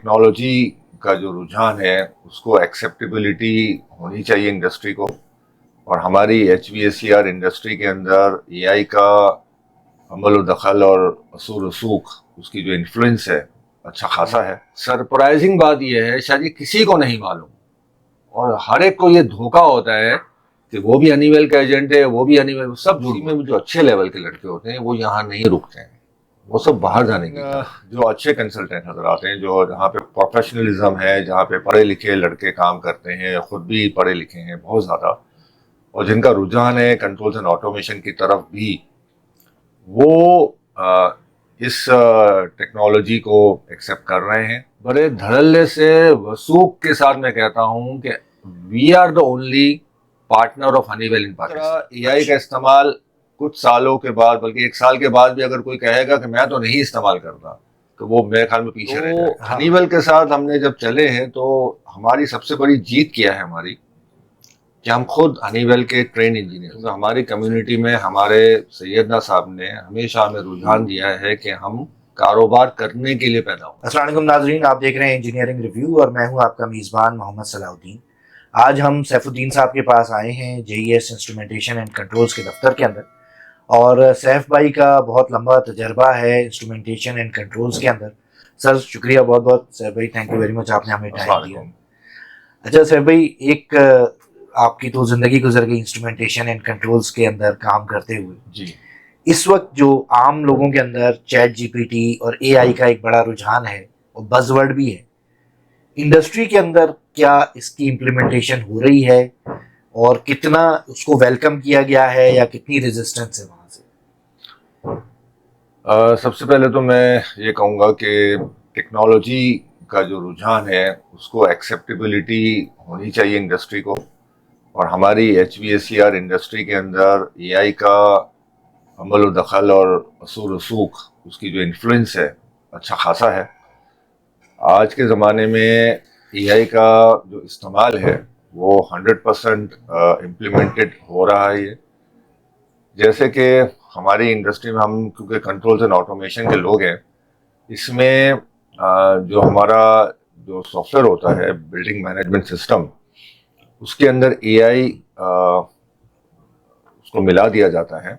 Technology का जो रुझान है उसको एक्सेप्टेबिलिटी होनी चाहिए इंडस्ट्री को। और हमारी HVACR इंडस्ट्री के अंदर AI का अमल और दखल और असर रसूख, उसकी जो इन्फ्लुएंस है अच्छा खासा है। सरप्राइजिंग बात यह है, शायद ये किसी को नहीं मालूम और हर एक को ये धोखा होता है कि वो भी हनीवेल का एजेंट है, वो भी हनीवेल, सब जुड़ी में जो अच्छे लेवल के लड़के होते हैं वो यहाँ नहीं रुकते हैं, वो सब बाहर जाने की जो अच्छे कंसल्टेंट नजर आते हैं, जो जहाँ पे प्रोफेशनलिज्म है, जहाँ पे पढ़े लिखे लड़के काम करते हैं, खुद भी पढ़े लिखे हैं बहुत ज्यादा, और जिनका रुझान है कंट्रोल्स एंड ऑटोमेशन की तरफ भी, वो इस टेक्नोलॉजी को एक्सेप्ट कर रहे हैं बड़े धड़ल्ले से, वसूख के साथ। मैं कहता हूं कि we are the only partner of Honeywell in Pakistan. AI का इस्तेमाल कुछ सालों के बाद, बल्कि 1 साल के बाद भी अगर कोई कहेगा कि मैं तो नहीं इस्तेमाल करता, तो वो मेरे ख्याल में पीछे रह जाएगा। हनीवेल के साथ हमने जब चले हैं तो हमारी सबसे बड़ी जीत क्या है हमारी, कि हम खुद हनीवेल के ट्रेन इंजीनियर, तो हमारी कम्युनिटी में हमारे सैयदना साहब ने हमेशा हमें रुझान दिया है कि हम कारोबार करने के लिए पैदा हो। अस्सलाम वालेकुम नाज़रीन, आप देख रहे हैं इंजीनियरिंग रिव्यू और मैं हूं आपका मेज़बान मोहम्मद सलाउद्दीन। आज हम सैफुद्दीन साहब के पास आए हैं JES इंस्ट्रूमेंटेशन एंड कंट्रोल्स के दफ्तर के अंदर, और सैफ भाई का बहुत लंबा तजर्बा है इंस्ट्रूमेंटेशन एंड कंट्रोल्स के अंदर। सर शुक्रिया बहुत बहुत सैफ भाई, थैंक यू वेरी मच, आपने हमें टाइम दिया। अच्छा सैफ भाई, एक आपकी तो ज़िंदगी गुजर गई इंस्ट्रूमेंटेशन एंड कंट्रोल्स के अंदर काम करते हुए जी। इस वक्त जो आम लोगों के अंदर चैट GPT और AI का एक बड़ा रुझान है और बज़वर्ड भी है, इंडस्ट्री के अंदर क्या इसकी इम्प्लीमेंटेशन हो रही है और कितना उसको वेलकम किया गया है या कितनी रेजिस्टेंस है वहां से? सबसे पहले तो मैं ये कहूँगा कि टेक्नोलॉजी का जो रुझान है उसको एक्सेप्टेबिलिटी होनी चाहिए इंडस्ट्री को। और हमारी HVACR इंडस्ट्री के अंदर AI का अमल और दखल और असर रसूख, उसकी जो इन्फ्लुएंस है अच्छा खासा है। आज के ज़माने में AI का जो इस्तेमाल है वो 100% इम्प्लीमेंटेड हो रहा है। जैसे कि हमारी इंडस्ट्री में हम क्योंकि कंट्रोल्स एंड ऑटोमेशन के लोग हैं, इसमें जो हमारा जो सॉफ्टवेयर होता है बिल्डिंग मैनेजमेंट सिस्टम, उसके अंदर AI उसको मिला दिया जाता है।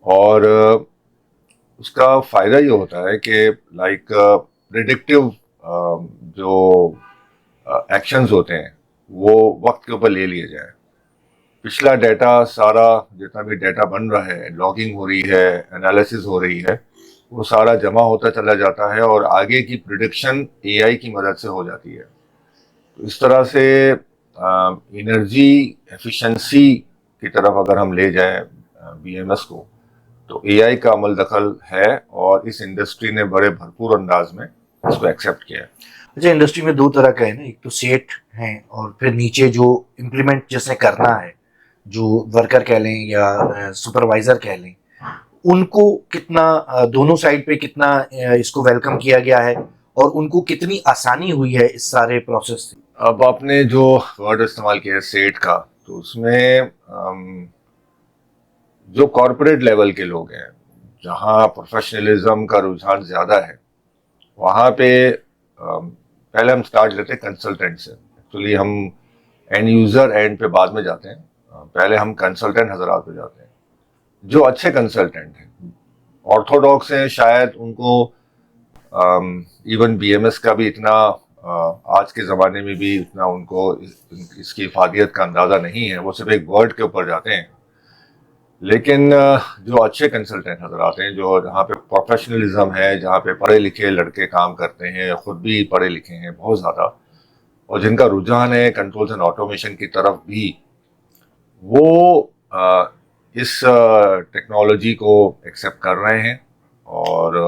और उसका फ़ायदा ये होता है कि लाइक प्रिडिक्टिव जो एक्शंस होते हैं वो वक्त के ऊपर ले लिए जाए। पिछला डाटा सारा, जितना भी डाटा बन रहा है, लॉगिंग हो रही है, एनालिसिस हो रही है, वो सारा जमा होता चला जाता है और आगे की प्रिडिक्शन AI की मदद से हो जाती है। तो इस तरह से एनर्जी एफिशिएंसी की तरफ अगर हम ले जाएं BMS को, तो AI का अमल दखल है और इस इंडस्ट्री ने बड़े भरपूर अंदाज में इसको एक्सेप्ट किया है। अच्छा, इंडस्ट्री में दो तरह का है ना, एक तो सेठ हैं और फिर नीचे जो इम्प्लीमेंट जिसने करना है, जो वर्कर कह लें या सुपरवाइजर कह लें, उनको कितना दोनों साइड पे कितना इसको वेलकम किया गया है और उनको कितनी आसानी हुई है इस सारे प्रोसेस से? अब आपने जो वर्ड इस्तेमाल किया है सेठ का, तो उसमें जो कॉरपोरेट लेवल के लोग हैं, जहाँ प्रोफेशनलिज्म का रुझान ज़्यादा है, वहाँ पे पहले हम स्टार्ट लेते हैं कंसल्टेंट से। एक्चुअली हम एंड यूज़र एंड पे बाद में जाते हैं, पहले हम कंसल्टेंट हजरात पे जाते हैं। जो अच्छे कंसल्टेंट हैं, ऑर्थोडॉक्स हैं, शायद उनको इवन BMS का भी इतना आज के ज़माने में भी इतना उनको इसकी इफादियत का अंदाज़ा नहीं है, वो सिर्फ एक वर्ड के ऊपर जाते हैं। लेकिन जो अच्छे कंसल्टेंट नजर आते हैं, जो जहाँ पे प्रोफेशनलिज्म है, जहाँ पे पढ़े लिखे लड़के काम करते हैं, खुद भी पढ़े लिखे हैं बहुत ज़्यादा, और जिनका रुझान है कंट्रोल्स एंड ऑटोमेशन की तरफ भी, वो इस टेक्नोलॉजी को एक्सेप्ट कर रहे हैं और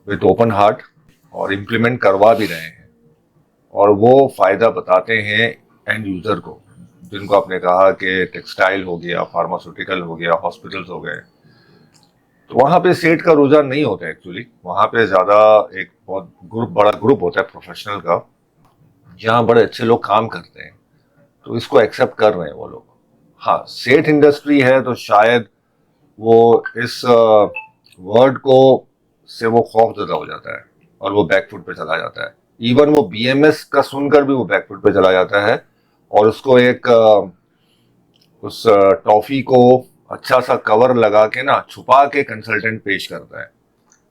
विद ओपन हार्ट और इम्प्लीमेंट करवा भी रहे हैं। और वो फ़ायदा बताते हैं एंड यूज़र को, जिनको आपने कहा कि टेक्सटाइल हो गया, फार्मास्यूटिकल हो गया, हॉस्पिटल्स हो गए। तो वहाँ पे सेट का रुझान नहीं होता एक्चुअली, वहाँ पे ज़्यादा एक बहुत बड़ा ग्रुप होता है प्रोफेशनल का, जहाँ बड़े अच्छे लोग काम करते हैं, तो इसको एक्सेप्ट कर रहे हैं वो लोग। हाँ, सेठ इंडस्ट्री है तो शायद वो इस वर्ड को से वो खौफ ज़्यादा हो जाता है और वो बैकफुट पे चला जाता है। इवन वो बीएमएस का सुनकर भी वो बैकफुट पे चला जाता है और उसको एक उस टॉफी को अच्छा सा कवर लगा के ना छुपा के कंसल्टेंट पेश करता है।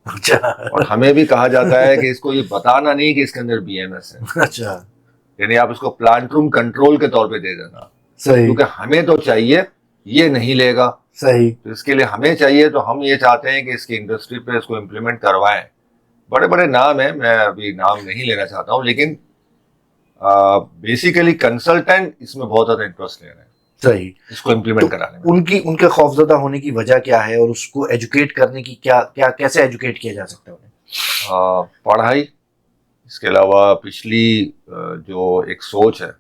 अच्छा। और हमें भी कहा जाता है कि इसको ये बताना नहीं कि इसके अंदर बीएमएस है। अच्छा। यानी आप इसको प्लांट रूम कंट्रोल के तौर पे दे देना, सही। क्योंकि हमें तो चाहिए, ये नहीं लेगा। सही। तो इसके लिए हमें चाहिए, तो हम ये चाहते हैं कि इसकी इंडस्ट्री पे इसको इम्प्लीमेंट करवाएं। बड़े बड़े नाम है, मैं अभी नाम नहीं लेना चाहता हूँ, लेकिन बेसिकली कंसल्टेंट इसमें बहुत ज्यादा इंटरेस्ट ले रहे हैं सही। इसको इम्प्लीमेंट कराने में। उनके खौफजदा होने की वजह क्या है और उसको एजुकेट करने की क्या क्या कैसे एजुकेट किया जा सकता है उन्हें? पढ़ाई, इसके अलावा पिछली जो एक सोच है,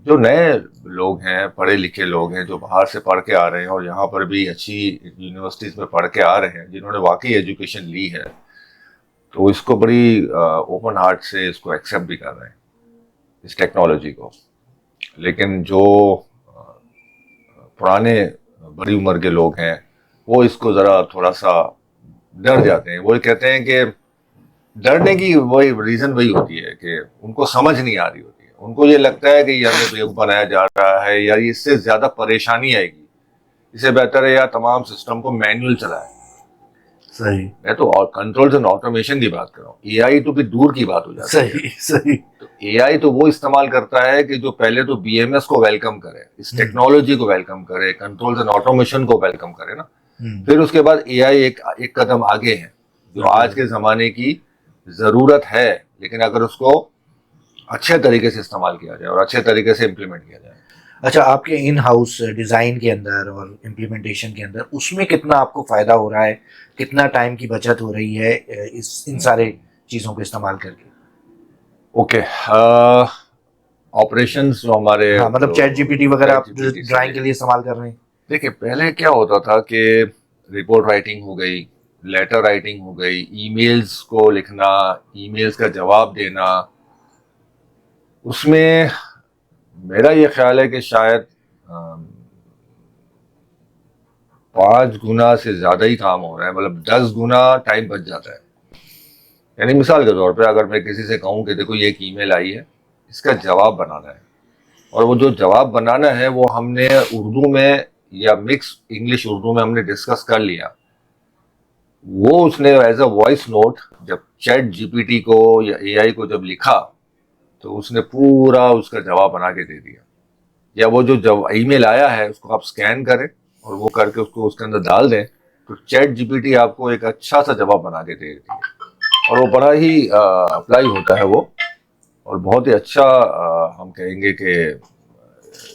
जो नए लोग हैं, पढ़े लिखे लोग हैं, जो बाहर से पढ़ के आ रहे हैं और यहाँ पर भी अच्छी यूनिवर्सिटीज में पढ़ के आ रहे हैं, जिन्होंने वाकई एजुकेशन ली है, तो इसको बड़ी ओपन हार्ट से इसको एक्सेप्ट भी कर रहे हैं इस टेक्नोलॉजी को। लेकिन जो पुराने बड़ी उम्र के लोग हैं, वो इसको ज़रा थोड़ा सा डर जाते हैं। वो कहते हैं कि डरने की वही रीज़न वही होती है कि उनको समझ नहीं आ रही होती है। उनको ये लगता है कि ये हमें बेवकूफ़ बनाया जा रहा है या इससे ज़्यादा परेशानी आएगी, इससे बेहतर है या तमाम सिस्टम को मैनुअल चलाए। सही। मैं तो कंट्रोल्स एंड ऑटोमेशन की बात कर रहा हूँ, एआई तो भी दूर की बात हो जाती है। सही। सही। तो एआई तो वो इस्तेमाल करता है कि जो पहले तो बीएमएस को वेलकम करे, इस टेक्नोलॉजी को वेलकम करे, कंट्रोल्स एंड ऑटोमेशन को वेलकम करे ना। फिर उसके बाद एआई एक कदम आगे है, जो आज के जमाने की जरूरत है, लेकिन अगर उसको अच्छे तरीके से इस्तेमाल किया जाए और अच्छे तरीके से इम्प्लीमेंट किया जाए। अच्छा, आपके इन हाउस डिज़ाइन के अंदर और इम्प्लीमेंटेशन के अंदर उसमें कितना आपको फ़ायदा हो रहा है, कितना टाइम की बचत हो रही है इन सारे चीज़ों को इस्तेमाल करके? ओके, ऑपरेशंस जो हमारे, हाँ, मतलब चैट जीपीटी वगैरह आप ChatGPT ड्राइंग के लिए इस्तेमाल कर रहे हैं? देखिए, पहले क्या होता था कि रिपोर्ट राइटिंग हो गई, लेटर राइटिंग हो गई, ईमेल्स को लिखना, ईमेल्स का जवाब देना, उसमें मेरा ये ख्याल है कि शायद 5 गुना से ज़्यादा ही काम हो रहा है, मतलब 10 गुना टाइम बच जाता है। यानी मिसाल के तौर पे अगर मैं किसी से कहूँ कि देखो ये एक ईमेल आई है, इसका जवाब बनाना है, और वो जो जवाब बनाना है वो हमने उर्दू में या मिक्स इंग्लिश उर्दू में हमने डिस्कस कर लिया, वो उसने एज अ वॉइस नोट जब चैट जीपीटी को या एआई को जब लिखा, तो उसने पूरा उसका जवाब बना के दे दिया। या वो जो ईमेल आया है उसको आप स्कैन करें और वो करके उसको उसके अंदर डाल दें, तो चैट जीपीटी आपको एक अच्छा सा जवाब बना के दे देती है, और वो बड़ा ही अप्लाई होता है वो, और बहुत ही अच्छा हम कहेंगे कि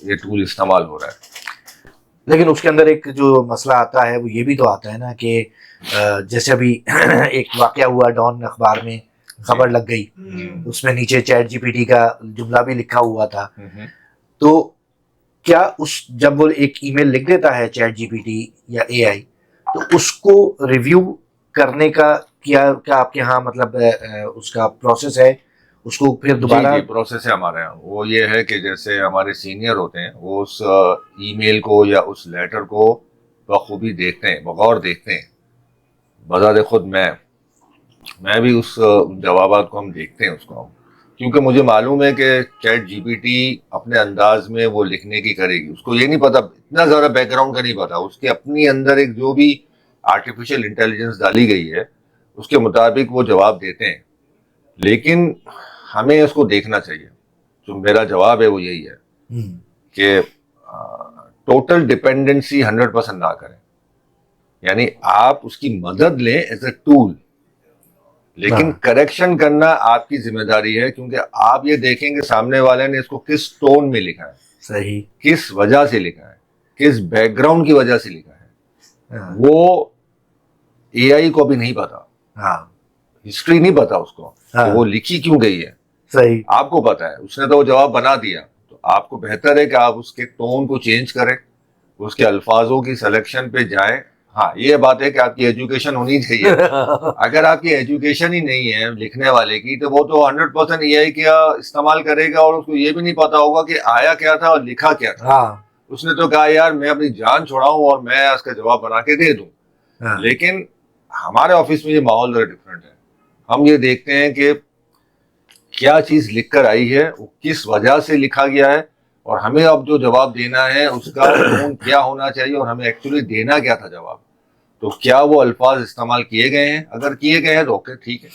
ये टूल इस्तेमाल हो रहा है। लेकिन उसके अंदर एक जो मसला आता है वो ये भी तो आता है ना कि जैसे अभी एक वाकया हुआ, डॉन अखबार में खबर लग गई, उसमें नीचे चैट जीपीटी का जुमला भी लिखा हुआ था। तो क्या जब वो एक ईमेल लिख देता है चैट जीपीटी या एआई, तो उसको रिव्यू करने का क्या आपके यहाँ मतलब उसका प्रोसेस है, उसको फिर दोबारा? जी, प्रोसेस है हमारे यहाँ। वो ये है कि जैसे हमारे सीनियर होते हैं, वो उस ईमेल को या उस लेटर को बखूबी देखते हैं, बगौर देखते हैं। बजाते खुद मैं भी उस जवाबात को हम देखते हैं उसको हम, क्योंकि मुझे मालूम है कि चैट जीपीटी अपने अंदाज में वो लिखने की करेगी। उसको ये नहीं पता, इतना ज़्यादा बैकग्राउंड का नहीं पता, उसके अपनी अंदर एक जो भी आर्टिफिशियल इंटेलिजेंस डाली गई है उसके मुताबिक वो जवाब देते हैं। लेकिन हमें उसको देखना चाहिए। जो मेरा जवाब है वो यही है कि टोटल डिपेंडेंसी 100% ना करें, यानी आप उसकी मदद लें एज ए टूल, लेकिन करेक्शन करना आपकी जिम्मेदारी है, क्योंकि आप ये देखेंगे सामने वाले ने इसको किस टोन में लिखा है, सही, किस वजह से लिखा है, किस बैकग्राउंड की वजह से लिखा है। वो एआई को भी नहीं पता, हिस्ट्री नहीं पता उसको कि वो लिखी क्यों गई है। सही, आपको पता है, उसने तो वो जवाब बना दिया, तो आपको बेहतर है कि आप उसके टोन को चेंज करें, उसके अल्फाजों की सिलेक्शन पे जाएं। हाँ, ये बात है कि आपकी एजुकेशन होनी चाहिए। अगर आपकी एजुकेशन ही नहीं है लिखने वाले की, तो वो तो 100% एआई का इस्तेमाल करेगा और उसको ये भी नहीं पता होगा कि आया क्या था और लिखा क्या था। उसने तो कहा यार मैं अपनी जान छुड़ाऊं और मैं उसका जवाब बना के दे दूं। लेकिन हमारे ऑफिस में ये माहौल जरा डिफरेंट है। हम ये देखते हैं कि क्या चीज लिख कर आई है, वो किस वजह से लिखा गया है, और हमें अब जो जवाब देना है उसका टोन क्या होना चाहिए, और हमें एक्चुअली देना क्या था जवाब। तो क्या वो अल्फाज इस्तेमाल किए गए हैं? अगर किए गए हैं तो ओके, ठीक है।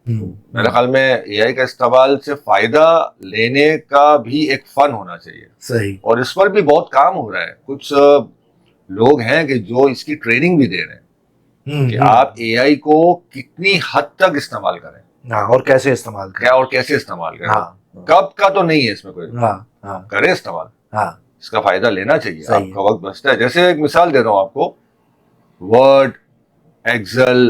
मेरे ख्याल में एआई का इस्तेमाल से फायदा लेने का भी एक फन होना चाहिए। सही। और इस पर भी बहुत काम हो रहा है। कुछ लोग हैं कि जो इसकी ट्रेनिंग भी दे रहे हैं कि आप एआई को कितनी हद तक इस्तेमाल करें, हाँ, और कैसे इस्तेमाल करें। क्या और कैसे इस्तेमाल करें। हाँ, कब का तो नहीं है इसमें कोई। हाँ, हाँ, करें इस्तेमाल, हाँ, इसका फायदा लेना चाहिए। सही आपका वक्त बचता है। जैसे एक मिसाल दे रहा हूं आपको, वर्ड, एक्सेल,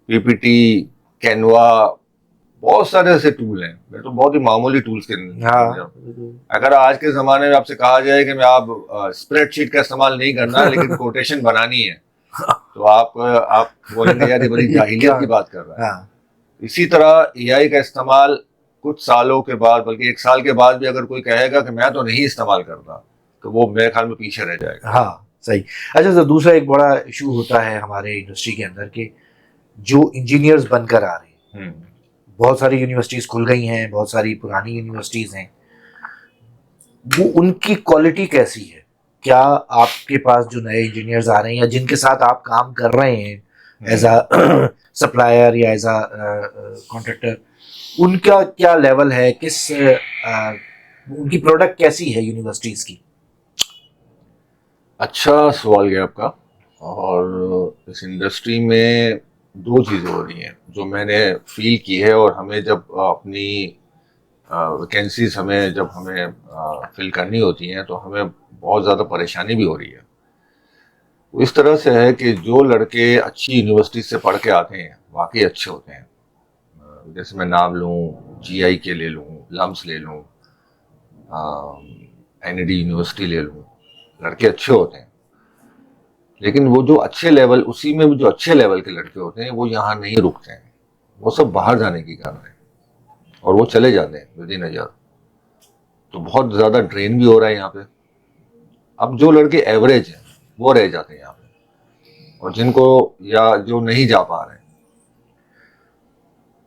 पीपीटी, कैनवा, बहुत सारे ऐसे टूल हैं। मैं तो बहुत ही मामूली टूल्स के हाँ, अगर आज के जमाने में आपसे कहा जाए कि मैं आप स्प्रेडशीट का इस्तेमाल नहीं करना है लेकिन कोटेशन बनानी है, तो आप बोलेंगे यार ये बड़ी जाहिलियत की बात कर रहा है। हाँ, इसी तरह एआई का इस्तेमाल कुछ सालों के बाद, बल्कि 1 साल के बाद भी अगर कोई कहेगा कि मैं तो नहीं इस्तेमाल करता, तो वो मेरे ख्याल में पीछे रह जाएगा। हाँ, सही। अच्छा, तो दूसरा एक बड़ा इशू होता है हमारे इंडस्ट्री के अंदर के जो इंजीनियर्स बनकर आ रहे हैं, बहुत सारी यूनिवर्सिटीज खुल गई हैं, बहुत सारी पुरानी यूनिवर्सिटीज हैं, वो उनकी क्वालिटी कैसी है? क्या आपके पास जो नए इंजीनियर्स आ रहे हैं या जिनके साथ आप काम कर रहे हैं एज अ सप्लायर या एज अ कॉन्ट्रैक्टर, उनका क्या लेवल है? उनकी प्रोडक्ट कैसी है यूनिवर्सिटीज की? अच्छा सवाल है आपका। और इस इंडस्ट्री में दो चीज़ें हो रही हैं जो मैंने फील की है, और हमें जब अपनी वैकेंसीज जब हमें फिल करनी होती हैं तो हमें बहुत ज़्यादा परेशानी भी हो रही है। वो इस तरह से है कि जो लड़के अच्छी यूनिवर्सिटी से पढ़ के आते हैं वाकई अच्छे होते हैं। जैसे मैं नाम लूँ, जीआई के ले लूँ, लम्स ले लूँ, एनईडी यूनिवर्सिटी ले लूँ, लड़के अच्छे होते हैं। लेकिन वो जो अच्छे लेवल, उसी में भी जो अच्छे लेवल के लड़के होते हैं वो यहाँ नहीं रुकते हैं, वो सब बाहर जाने की कर रहे हैं और वो चले जाते हैं विद इन अ ईयर। तो बहुत ज़्यादा ड्रेन भी हो रहा है यहाँ पे। अब जो लड़के एवरेज हैं वो रह जाते हैं यहाँ पे, और जिनको या जो नहीं जा पा रहे हैं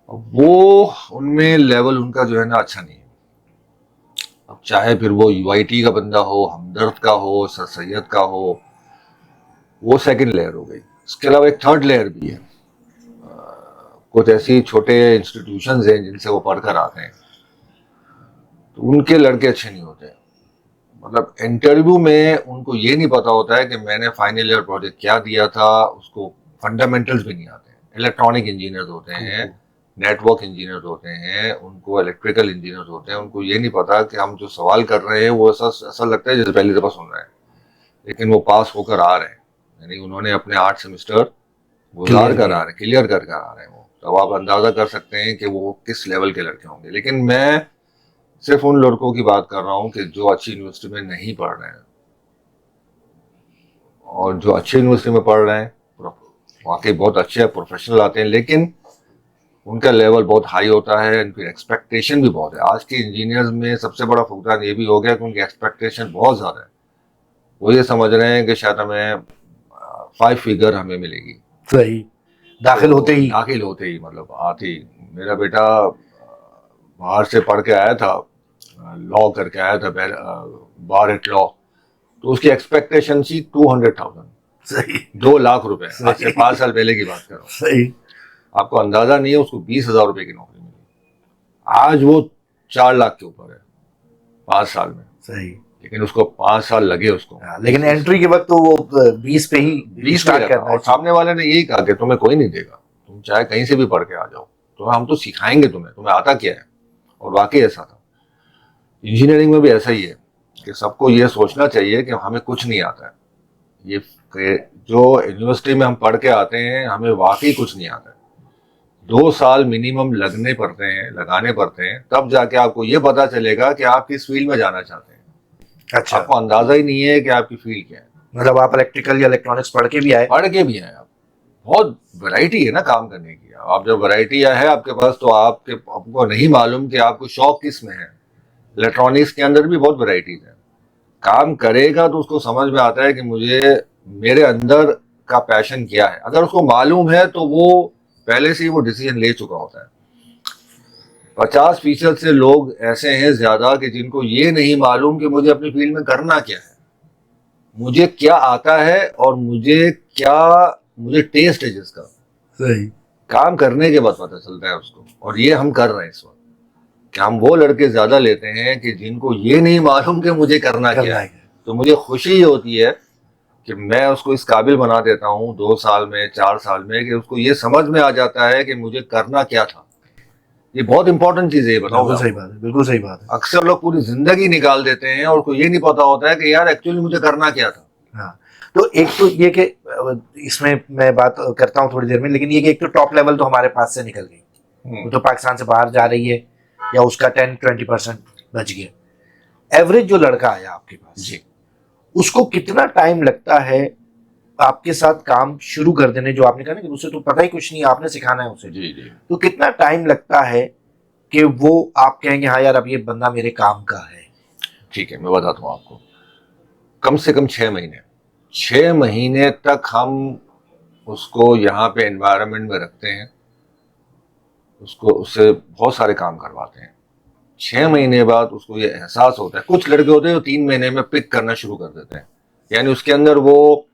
वो, उनमें लेवल उनका जो है ना अच्छा नहीं है। अब चाहे फिर वो यूआईटी का बंदा हो, हमदर्द का हो, सर सैयद का हो, वो सेकंड लेयर हो गई। इसके अलावा एक थर्ड लेयर भी है। कुछ ऐसी छोटे इंस्टीट्यूशंस हैं जिनसे वो पढ़कर आते हैं, तो उनके लड़के अच्छे नहीं होते। मतलब इंटरव्यू में उनको ये नहीं पता होता है कि मैंने फाइनल ईयर प्रोजेक्ट क्या दिया था, उसको फंडामेंटल्स भी नहीं आते हैं। इलेक्ट्रॉनिक इंजीनियर्स होते हैं, नेटवर्क इंजीनियर्स होते हैं, उनको इलेक्ट्रिकल इंजीनियर्स होते हैं, उनको ये नहीं पता कि हम जो सवाल कर रहे हैं वो ऐसा लगता है जैसे पहली दफा सुन रहे हैं, लेकिन वो पास होकर आ रहे हैं। यानी उन्होंने अपने 8 सेमेस्टर गुजार कर आ रहे हैं, क्लियर कर आ रहे हैं वो। तो आप अंदाजा कर सकते हैं कि वो किस लेवल के लड़के होंगे। लेकिन मैं सिर्फ उन लड़कों की बात कर रहा हूँ कि जो अच्छी यूनिवर्सिटी में नहीं पढ़ रहे हैं, और जो अच्छी यूनिवर्सिटी में पढ़ रहे हैं वाकई बहुत अच्छे प्रोफेशनल आते हैं, लेकिन उनका लेवल बहुत हाई होता है, उनकी एक्सपेक्टेशन भी बहुत है। आज के इंजीनियर्स में सबसे बड़ा फुकरान ये भी हो गया कि उनकी एक्सपेक्टेशन बहुत ज़्यादा है। वो ये समझ रहे हैं कि शायद हमें 5 फिगर हमें मिलेगी। सही। दाखिल होते ही मतलब आते ही। मेरा बेटा बाहर से पढ़ के आया था, लॉ करके आया था, बार एट लॉ, तो उसकी एक्सपेक्टेशन थी 200,000। सही। 2 लाख रुपए। आज से 5 साल पहले की बात कर रहा हूँ। सही। आपको अंदाजा नहीं है, उसको 20,000 रुपए की नौकरी मिली। आज वो 4 लाख के ऊपर है 5 साल में। सही। लेकिन उसको 5 साल लगे उसको। लेकिन एंट्री के वक्त तो वो 20 पे ही 20 स्टार्ट करना है। और सामने वाले ने यही कहा कि तुम्हें कोई नहीं देगा, तुम चाहे कहीं से भी पढ़ के आ जाओ, तो हम तो सिखाएंगे तुम्हें आता क्या है। और वाकई ऐसा था। इंजीनियरिंग में भी ऐसा ही है कि सबको ये सोचना चाहिए कि हमें कुछ नहीं आता है। ये जो यूनिवर्सिटी में हम पढ़ के आते हैं हमें वाकई कुछ नहीं आता है। 2 साल मिनिमम लगाने पड़ते हैं, तब जाके आपको ये पता चलेगा कि आप किस फील्ड में जाना चाहते हैं। अच्छा। आपको अंदाजा ही नहीं है कि आपकी फील्ड क्या है। मतलब आप इलेक्ट्रिकल या इलेक्ट्रॉनिक्स पढ़ के भी आए? पढ़ के भी आए आप। बहुत वैरायटी है ना काम करने की। आप जब वैरायटी है आपके पास, तो आपको नहीं मालूम कि आपको शौक किस में है। इलेक्ट्रॉनिक्स के अंदर भी बहुत वैरायटीज है। काम करेगा तो उसको समझ में आता है कि मेरे अंदर का पैशन क्या है। अगर उसको मालूम है तो वो पहले से ही वो डिसीजन ले चुका होता है। 50% से लोग ऐसे हैं ज्यादा कि जिनको ये नहीं मालूम कि मुझे अपनी फील्ड में करना क्या है, मुझे क्या आता है और मुझे टेस्ट है जिसका, सही। काम करने के बाद पता चलता है उसको। और ये हम कर रहे हैं इस वक्त कि हम वो लड़के ज्यादा लेते हैं कि जिनको ये नहीं मालूम कि मुझे करना क्या है। तो मुझे खुशी ये होती है कि मैं उसको इस काबिल बना देता हूँ 2 साल में 4 साल में कि उसको ये समझ में आ जाता है कि मुझे करना क्या था। ये बहुत इंपॉर्टेंट चीज है, ये बताओ। बिल्कुल सही बात है, बिल्कुल सही बात है। अक्सर लोग पूरी जिंदगी निकाल देते हैं और को ये नहीं पता होता है कि यार एक्चुअली मुझे करना क्या था। हाँ, तो एक तो ये कि इसमें मैं बात करता हूँ थोड़ी देर में, लेकिन ये कि एक तो टॉप लेवल तो हमारे पास से निकल गई, वो तो पाकिस्तान से बाहर जा रही है या उसका 10-20% बच गया। एवरेज जो लड़का आया आपके पास जी, उसको कितना टाइम लगता है आपके साथ काम शुरू कर देने, जो आपने कहा ना कि उसे तो पता ही कुछ नहीं, आपने सिखाना है उसे। जी जी। तो कितना टाइम लगता है कि वो आप कहेंगे हाँ यार अब ये बंदा मेरे काम का है? ठीक है, मैं बताता हूँ आपको। कम से कम 6 महीने तक हम उसको यहाँ पे एनवायरनमेंट में रखते हैं, उससे बहुत सारे काम करवाते हैं। 6 महीने बाद उसको ये एहसास होता है। कुछ लड़के होते हैं जो 3 महीने में पिक करना शुरू कर देते हैं, यानी उसके अंदर वो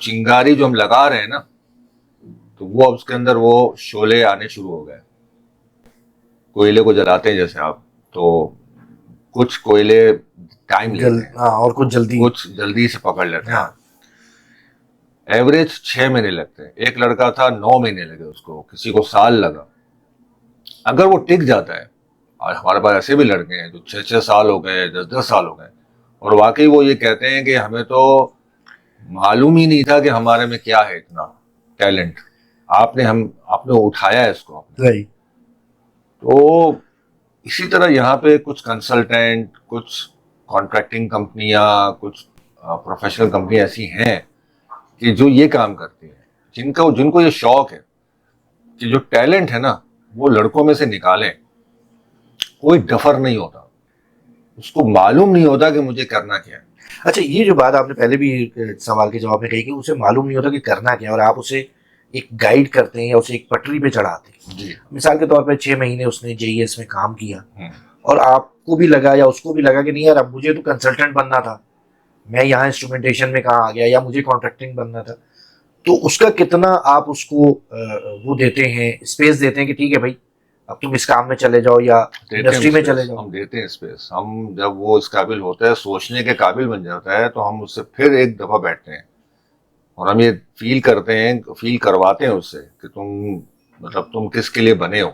चिंगारी जो हम लगा रहे हैं ना, तो वो अब उसके अंदर वो शोले आने शुरू हो गए। कोयले को जलाते हैं जैसे आप, तो कुछ कोयले टाइम लेते हैं, हाँ, और कुछ जल्दी से पकड़ लेते हैं। हाँ। एवरेज 6 महीने लगते हैं। एक लड़का था 9 महीने लगे उसको, किसी को साल लगा। अगर वो टिक जाता है, और हमारे पास ऐसे भी लड़के हैं जो 6 साल हो गए, 10 साल हो गए, और वाकई वो ये कहते हैं कि हमें तो मालूम ही नहीं था कि हमारे में क्या है इतना टैलेंट, आपने उठाया है इसको आपने। सही। तो इसी तरह यहाँ पे कुछ कंसल्टेंट, कुछ कॉन्ट्रैक्टिंग कंपनियां, कुछ प्रोफेशनल कंपनी ऐसी हैं कि जो ये काम करती हैं, जिनको ये शौक है कि जो टैलेंट है ना वो लड़कों में से निकालें। कोई डफर नहीं होता, उसको मालूम नहीं होता कि मुझे करना क्या है। अच्छा, ये जो बात आपने पहले भी सवाल के जवाब में कही कि उसे मालूम नहीं होता कि करना क्या है, और आप उसे एक गाइड करते हैं या उसे एक पटरी पे चढ़ाते हैं। जी। मिसाल के तौर पे 6 महीने उसने जेईएस में काम किया और आपको भी लगा या उसको भी लगा कि नहीं यार अब मुझे तो कंसल्टेंट बनना था, मैं यहाँ इंस्ट्रूमेंटेशन में कहाँ आ गया, या मुझे कॉन्ट्रैक्टिंग बनना था। तो उसका कितना आप उसको वो देते हैं, स्पेस देते हैं कि ठीक है भाई अब तुम इस काम में चले जाओ या इंडस्ट्री में चले जाओ? हम देते हैं स्पेस। हम जब वो इस काबिल होता है, सोचने के काबिल बन जाता है, तो हम उससे फिर एक दफा बैठते हैं और हम ये फील करवाते हैं उससे कि तुम किसके लिए बने हो।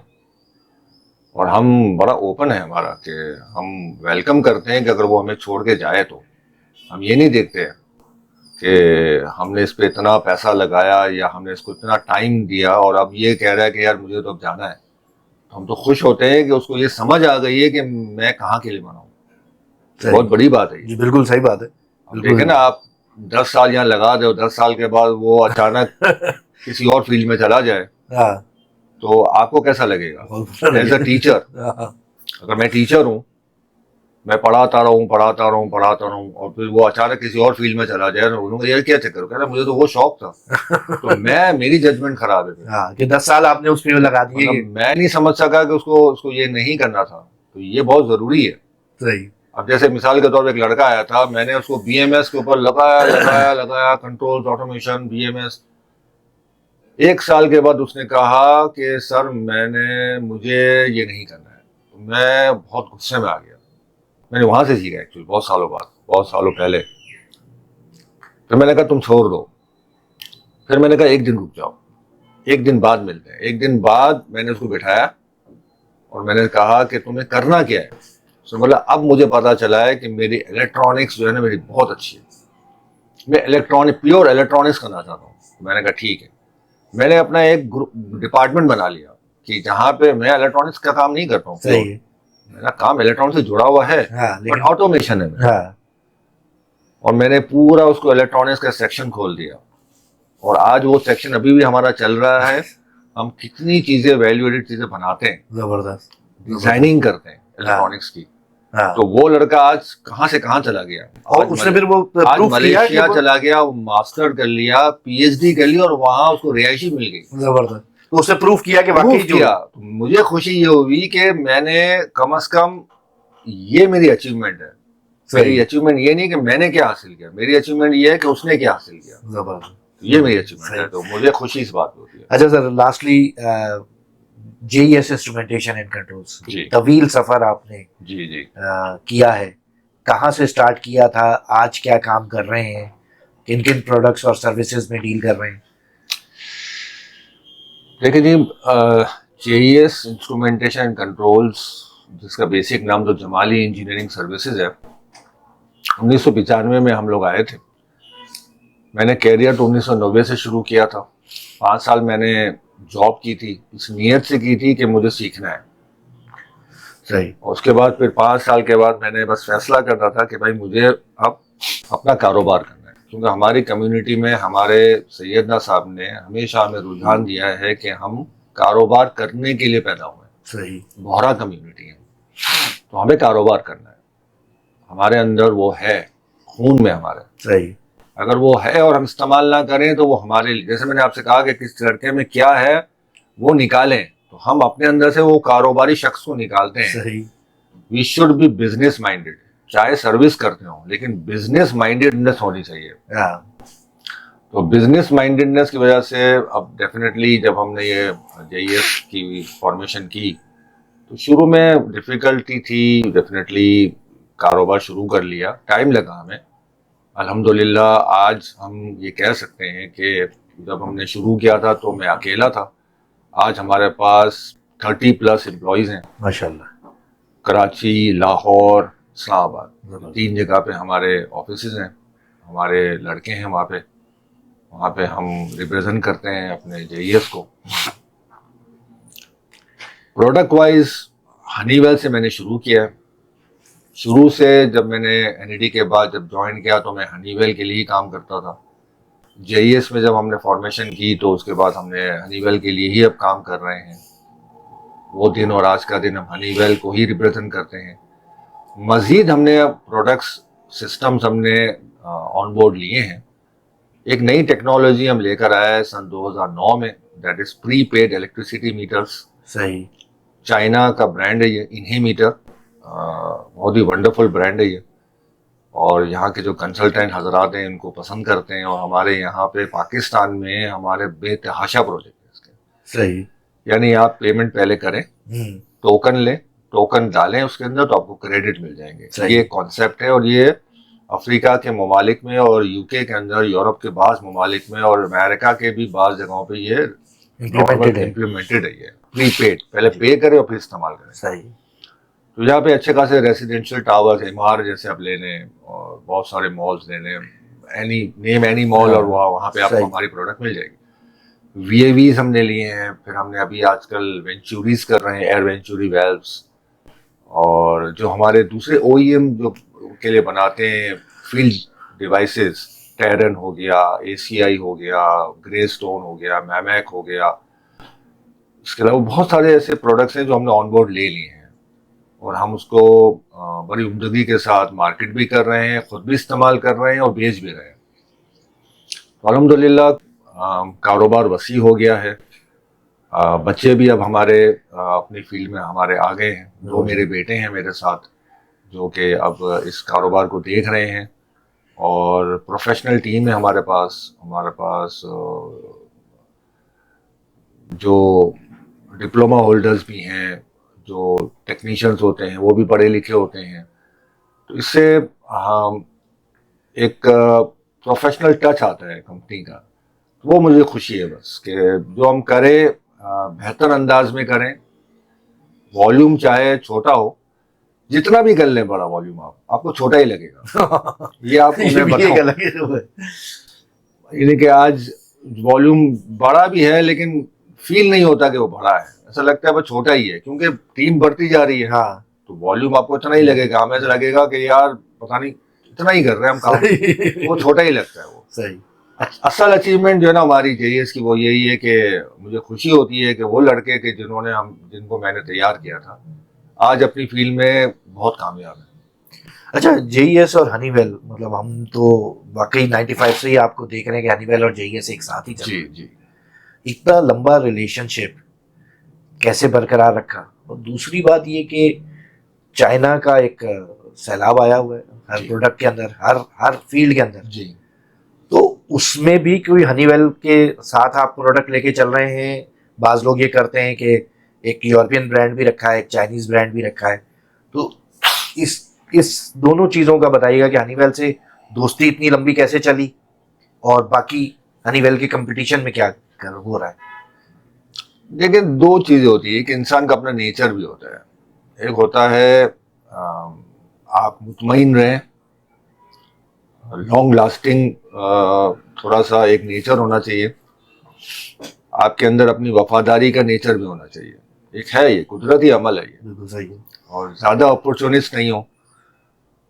और हम बड़ा ओपन है हमारा कि हम वेलकम करते हैं कि अगर वो हमें छोड़ के जाए तो हम ये नहीं देखते कि हमने इस पे इतना पैसा लगाया या हमने इसको इतना टाइम दिया और अब ये कह रहा है कि यार मुझे तो अब जाना है। तो हम तो खुश होते हैं कि उसको ये समझ आ गई है कि मैं कहाँ के लिए बना हूँ। बहुत बड़ी बात है जी, बिल्कुल सही बात है। देखे ना आप, 10 साल यहाँ लगा दो, 10 साल के बाद वो अचानक किसी और फील्ड में चला जाए तो आपको कैसा लगेगा? एज अ टीचर, अगर मैं टीचर हूँ, मैं पढ़ाता रहूँ और फिर वो अचानक किसी और फील्ड में चला जाए, उन्होंने ये क्या चक्कर, कह रहा मुझे तो वो शौक था। तो मेरी जजमेंट खराब है कि 10 साल आपने उस पे लगा दिए। मतलब मैं नहीं समझ सका कि उसको ये नहीं करना था। तो ये बहुत जरूरी है। सही। अब जैसे मिसाल के तौर पर एक लड़का आया था, मैंने उसको बीएमएस के ऊपर लगाया कंट्रोल ऑटोमेशन बीएमएस। 1 साल के बाद उसने कहा कि सर मुझे ये नहीं करना है। तो मैं बहुत गुस्से में आ गया। मैंने वहां से सीखा एक्चुअली, बहुत सालों पहले। फिर मैंने कहा तुम छोड़ दो। फिर मैंने कहा एक दिन रुक जाओ, एक दिन बाद मिलते हैं। एक दिन बाद मैंने उसको बिठाया और मैंने कहा कि तुम्हें करना क्या है। उसने बोला अब मुझे पता चला है कि मेरी इलेक्ट्रॉनिक्स जो है ना मेरी बहुत अच्छी है, मैं प्योर इलेक्ट्रॉनिक्स करना चाहता हूँ। मैंने कहा ठीक है। मैंने अपना एक डिपार्टमेंट बना लिया कि जहाँ पे मैं इलेक्ट्रॉनिक्स का काम नहीं करता हूँ, मेरा काम इलेक्ट्रॉनिक्स से जुड़ा हुआ है, बट ऑटोमेशन है। और मैंने पूरा उसको इलेक्ट्रॉनिक्स का सेक्शन खोल दिया और आज वो सेक्शन अभी भी हमारा चल रहा है। हम कितनी चीजें वैल्यू एडेड चीजें बनाते हैं, जबरदस्त डिजाइनिंग करते हैं इलेक्ट्रॉनिक्स की। तो वो लड़का आज कहाँ से कहाँ चला गया, और उसने फिर वो आज मलेशिया चला गया, मास्टर कर लिया, पीएचडी कर लिया और वहां उसको रिहायशी मिल गई। जबरदस्त। तो उससे प्रूफ किया कि Proof वाकई जो किया। तो मुझे खुशी ये हुई कि मैंने कम से कम, ये मेरी अचीवमेंट है। मेरी अचीवमेंट ये नहीं कि मैंने क्या हासिल किया, मेरी अचीवमेंट ये है कि उसने क्या हासिल किया। जबरदस्त, ये मेरी अचीवमेंट है, तो मुझे खुशी इस बात होती है। अच्छा sir, lastly JES instrumentation and controls, जी तवील सफर आपने जी जी। किया है, कहाँ से स्टार्ट किया था, आज क्या काम कर रहे हैं, किन किन प्रोडक्ट्स और सर्विसेज में डील कर रहे हैं? देखिए जी, JES इंस्ट्रूमेंटेशन एंड कंट्रोल्स, जिसका बेसिक नाम तो जमाली इंजीनियरिंग सर्विसेज है, 1995 में हम लोग आए थे। मैंने कैरियर तो 1990 से शुरू किया था। 5 साल मैंने जॉब की थी, इस नियत से की थी कि मुझे सीखना है। सही। और उसके बाद फिर 5 साल के बाद मैंने बस फैसला करना था कि भाई मुझे अब अपना कारोबार करना है, क्योंकि हमारी कम्युनिटी में हमारे सैयदना साहब ने हमेशा हमें रुझान दिया है कि हम कारोबार करने के लिए पैदा हुए हैं। सही। बोहरा कम्युनिटी है, तो हमें कारोबार करना है, हमारे अंदर वो है, खून में हमारे। सही। अगर वो है और हम इस्तेमाल ना करें तो वो हमारे लिए, जैसे मैंने आपसे कहा कि किस लड़के में क्या है वो निकालें, तो हम अपने अंदर से वो कारोबारी शख्स को निकालते हैं। सही। We should be business minded, चाहे सर्विस करते हो लेकिन बिजनेस माइंडेडनेस होनी चाहिए। तो बिजनेस माइंडेडनेस की वजह से अब डेफिनेटली जब हमने ये JES की फॉर्मेशन की तो शुरू में डिफिकल्टी थी, डेफिनेटली कारोबार शुरू कर लिया, टाइम लगा हमें। अल्हम्दुलिल्लाह आज हम ये कह सकते हैं कि जब हमने शुरू किया था तो मैं अकेला था, आज हमारे पास 30+ एम्प्लॉयज हैं। माशाल्लाह। कराची, लाहौर, इस्लामाबाद, 3 जगह पे हमारे ऑफिसेज हैं, हमारे लड़के हैं वहाँ पे हम रिप्रेजेंट करते हैं अपने JES को। प्रोडक्ट वाइज हनीवेल से मैंने शुरू किया। शुरू से जब मैंने NED के बाद जब ज्वाइन किया तो मैं हनीवेल के लिए ही काम करता था। JES में जब हमने फॉर्मेशन की तो उसके बाद हमने हनीवेल के लिए ही अब काम कर रहे हैं। वो दिन और आज का दिन हम हनीवेल को ही रिप्रेजेंट करते हैं। मजीद हमने अब प्रोडक्ट्स सिस्टम्स हमने ऑन बोर्ड लिए हैं। एक नई टेक्नोलॉजी हम लेकर आए हैं सन 2009 में, that is pre paid electricity meters. सही। चाइना का ब्रांड है ये, इन्ही मीटर, बहुत ही वंडरफुल ब्रांड है ये, और यहाँ के जो कंसल्टेंट हजरात हैं उनको पसंद करते हैं, और हमारे यहाँ पे पाकिस्तान में हमारे बेतहाशा प्रोजेक्ट है इसके। सही। यानी आप पेमेंट पहले करें, टोकन लें, टोकन डालें उसके अंदर तो आपको क्रेडिट मिल जाएंगे। ये कॉन्सेप्ट है, और ये अफ्रीका के ममालिक में और UK के अंदर, यूरोप के बाज़ ममालिक में और अमेरिका के भी बाज़ जगहों पे ये इम्प्लीमेंटेड है। ये प्रीपेड, पहले पे करें और फिर इस्तेमाल करें। सही। तो यहाँ पे अच्छे खासे रेसिडेंशियल टावर्स, MR जैसे आप ले लें, और बहुत सारे मॉल्स ले लें, एनी मॉल, और वहाँ पे आपको हमारी प्रोडक्ट मिल जाएगी। VAVs हमने लिए हैं, फिर हमने अभी आजकल वेंचुरीज कर रहे हैं, एयर वेंचुरी वेल्व्स, और जो हमारे दूसरे OEM जो के लिए बनाते हैं फील्ड डिवाइसेस, टेरन हो गया, ACI हो गया, ग्रे स्टोन हो गया, मैमैक हो गया, इसके अलावा बहुत सारे ऐसे प्रोडक्ट्स हैं जो हमने ऑन बोर्ड ले लिए हैं, और हम उसको बड़ी उम्दगी के साथ मार्केट भी कर रहे हैं, खुद भी इस्तेमाल कर रहे हैं और बेच भी रहे हैं। तो अल्हम्दुलिल्लाह कारोबार वसी हो गया है। बच्चे भी अब हमारे अपनी फील्ड में हमारे आ गए हैं। 2 मेरे बेटे हैं मेरे साथ जो कि अब इस कारोबार को देख रहे हैं, और प्रोफेशनल टीम है हमारे पास जो डिप्लोमा होल्डर्स भी हैं, जो टेक्नीशियंस होते हैं वो भी पढ़े लिखे होते हैं। तो इससे हम एक प्रोफेशनल टच आता है कंपनी का, वो मुझे खुशी है बस कि जो हम करें बेहतर अंदाज में करें। वॉल्यूम चाहे छोटा हो, जितना भी कर लें बड़ा वॉल्यूम, आपको छोटा ही लगेगा। ये आपको मैं बताऊं, यानी कि आज वॉल्यूम बड़ा भी है लेकिन फील नहीं होता कि वो बड़ा है, ऐसा लगता है वो छोटा ही है, क्योंकि टीम बढ़ती जा रही है। हाँ, तो वॉल्यूम आपको इतना ही लगेगा, हमें ऐसा लगेगा कि यार पता नहीं इतना ही कर रहे हैं हम काम, वो छोटा ही लगता है वो। सही। असल अचीवमेंट जो है ना हमारी JES की, वो यही है कि मुझे खुशी होती है कि वो लड़के के जिनको मैंने तैयार किया था आज अपनी फील्ड में बहुत कामयाब है। अच्छा, JES और हनीवेल, मतलब हम तो वाकई 95 से ही आपको देख रहे हैं कि हनीवेल और JES एक साथ ही चल रहे हैं। जी जी। इतना लंबा रिलेशनशिप कैसे बरकरार रखा? और दूसरी बात ये कि चाइना का एक सैलाब आया हुआ है हर प्रोडक्ट के अंदर, हर फील्ड के अंदर जी। तो उसमें भी कोई हनीवेल के साथ आप प्रोडक्ट लेके चल रहे हैं? बाज लोग ये करते हैं कि एक यूरोपियन ब्रांड भी रखा है, एक चाइनीज ब्रांड भी रखा है, तो इस दोनों चीज़ों का बताइएगा कि हनीवेल से दोस्ती इतनी लंबी कैसे चली और बाकी हनीवेल के कंपटीशन में क्या हो रहा है? देखिए, दो चीजें होती है कि इंसान का अपना नेचर भी होता है। एक होता है आप मुतमईन रहें, लॉन्ग लास्टिंग थोड़ा सा एक नेचर होना चाहिए। आपके अंदर अपनी वफादारी का नेचर भी होना चाहिए। एक है, ये कुदरती अमल है ये। बिल्कुल सही है। और ज़्यादा अपॉर्चुनिस्ट नहीं हो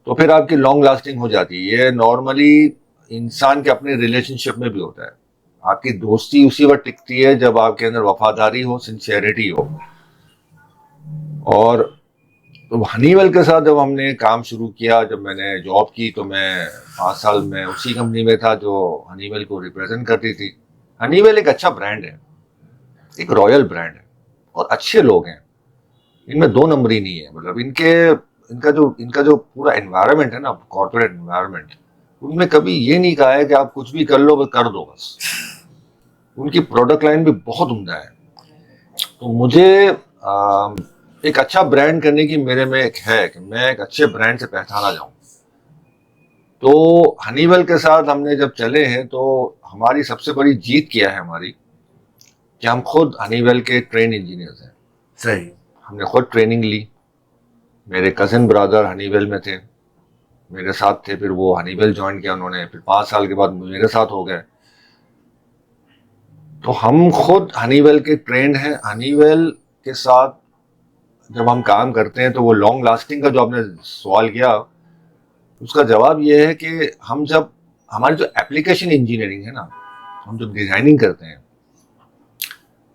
तो फिर आपकी लॉन्ग लास्टिंग हो जाती है। ये नॉर्मली इंसान के अपने रिलेशनशिप में भी होता है। आपकी दोस्ती उसी वक्त टिकती है जब आपके अंदर वफादारी हो, सिंसियरिटी हो। और तो हनीवेल के साथ जब हमने काम शुरू किया, जब मैंने जॉब की, तो मैं 5 साल में उसी कंपनी में था जो हनीवेल को रिप्रेजेंट करती थी। हनीवेल एक अच्छा ब्रांड है, एक रॉयल ब्रांड है और अच्छे लोग हैं। इनमें दो नंबरी नहीं है। मतलब इनका जो पूरा एनवायरनमेंट है ना, कॉर्पोरेट एनवायरनमेंट, उनमें कभी ये नहीं कहा है कि आप कुछ भी कर लो, बस कर दो बस। उनकी प्रोडक्ट लाइन भी बहुत उम्दा है। तो मुझे एक अच्छा ब्रांड करने की मेरे में एक है कि मैं एक अच्छे ब्रांड से पहचाना जाऊं। तो हनीवेल के साथ हमने जब चले हैं तो हमारी सबसे बड़ी जीत क्या है हमारी, कि हम खुद हनीवेल के ट्रेन इंजीनियर्स हैं। सही। हमने खुद ट्रेनिंग ली। मेरे कजिन ब्रदर हनीवेल में थे, मेरे साथ थे, फिर वो हनीवेल ज्वाइन किया उन्होंने, फिर 5 साल के बाद मेरे साथ हो गए। तो हम खुद हनीवेल के ट्रेंड हैं। हनीवेल के साथ जब हम काम करते हैं तो वो लॉन्ग लास्टिंग का जो आपने सवाल किया, उसका जवाब ये है कि हम जब हमारी जो एप्लीकेशन इंजीनियरिंग है ना, हम जब डिजाइनिंग करते हैं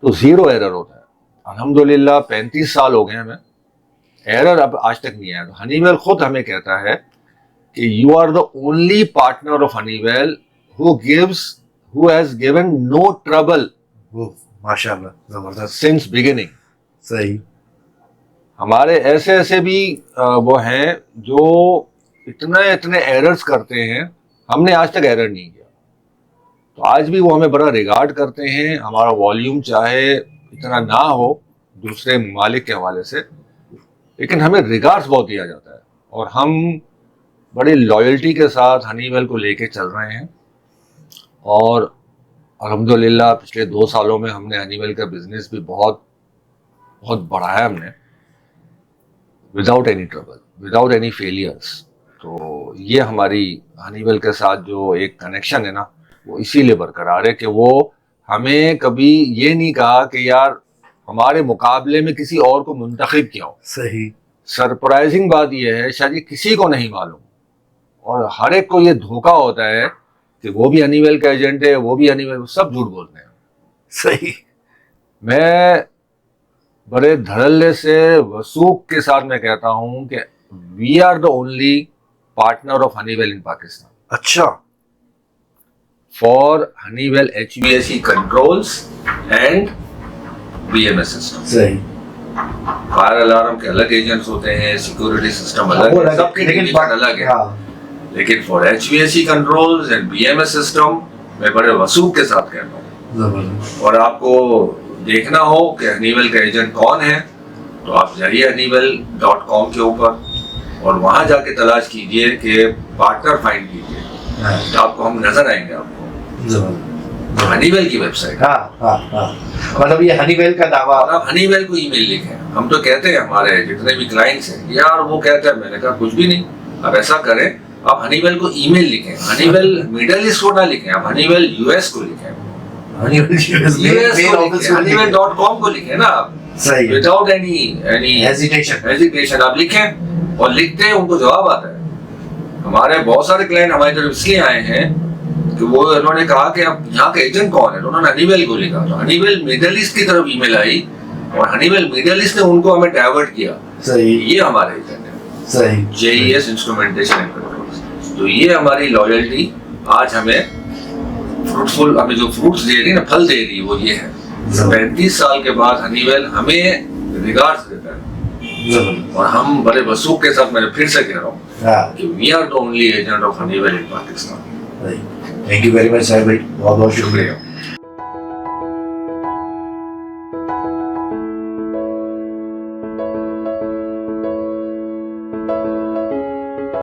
तो 0 एरर होता है। अल्हम्दुलिल्लाह 35 साल हो गए हमें, एरर अब आज तक नहीं आया। तो हनीवेल खुद हमें कहता है कि you are the only partner of Honeywell who has given no trouble माशाल्लाह, जबरदस्त। Since beginning. सही। हमारे ऐसे ऐसे भी वो हैं जो इतने एरर्स करते हैं, हमने आज तक एरर नहीं किया। तो आज भी वो हमें बड़ा रिगार्ड करते हैं। हमारा वॉल्यूम चाहे इतना ना हो दूसरे ममालिक के हवाले से, लेकिन हमें रिगार्ड्स बहुत दिया जाता है और हम बड़ी लॉयल्टी के साथ हनीवेल को लेके चल रहे हैं। और अल्हम्दुलिल्लाह पिछले 2 सालों में हमने हनीवेल का बिजनेस भी बहुत बहुत बढ़ाया हमने, without any trouble, without any failures. तो ये हमारी हनीवेल के साथ जो एक कनेक्शन है ना, वो इसीलिए बरकरार है कि वो हमें कभी ये नहीं कहा कि यार हमारे मुकाबले में किसी और को मुंतखब किया हो। सही। सरप्राइजिंग बात यह है, शायद ये किसी को नहीं मालूम और हर एक को ये धोखा होता है कि वो भी हनीवेल का एजेंट है, वो भी हनीवेल, सब झूठ बोलते हैं। सही। मैं बड़े धड़ल्ले से वसूख के साथ मैं कहता हूं कि we are the only partner of Honeywell in Pakistan. अच्छा। For Honeywell HVAC controls and BMS system. सही। फायर अलार्म के अलग एजेंट्स होते हैं, सिक्योरिटी सिस्टम अलग है, सबकी डिवीजन अलग है। लेकिन for HVAC controls and BMS system मैं बड़े वसूख के साथ कहता हूँ। और आपको देखना हो कि हनीवेल का एजेंट कौन है तो आप जाइए hanivel.com के ऊपर और वहां जाके तलाश कीजिए कि पार्टनर फाइंड कीजिए, तो आपको हम नजर आएंगे। आपको हनीवेल की वेबसाइट। मतलब ये हनीवेल का दावा। और आप हनीवेल को ईमेल लिखें। हम तो कहते हैं हमारे जितने भी क्लाइंट्स हैं यार, वो कहते हैं, मैंने कहा कुछ भी नहीं, आप ऐसा करें, आप हनीवेल को ईमेल लिखें। हनीवेल मिडिल ईस्ट को ना लिखें, आप हनीवेल US को लिखें, hanivel.com को लिखें ना आप, विदाउट एनी हेजिटेशन आप लिखें और लिखते हैं उनको जवाब आता है। हमारे बहुत सारे क्लाइंट हमारी तरफ इसलिए आए हैं कि वो उन्होंने कहा कि आप यहाँ का एजेंट कौन है, तो उन्होंने हनीवेल को लिखा, तो हनीवेल मिडिल ईस्ट की तरफ ईमेल आई और हनीवेल मिडिल ईस्ट ने उनको हमें डाइवर्ट किया। सही। ये हमारे एजेंट है। सही। JES instrumentation and controls. तो ये हमारी लॉयल्टी आज हमें फ्रूटफुल, हमें जो फ्रूट्स दे रही है ना, फल दे रही है, वो ये है 35 साल के बाद हनीवेल हमें रिगार्ड्स देता है, और हम बड़े वसूख के साथ, मैं फिर से कह रहा हूँ कि we are the only agent of Honeywell in Pakistan. Thank you very much साहिब भाई, बहुत बहुत शुक्रिया।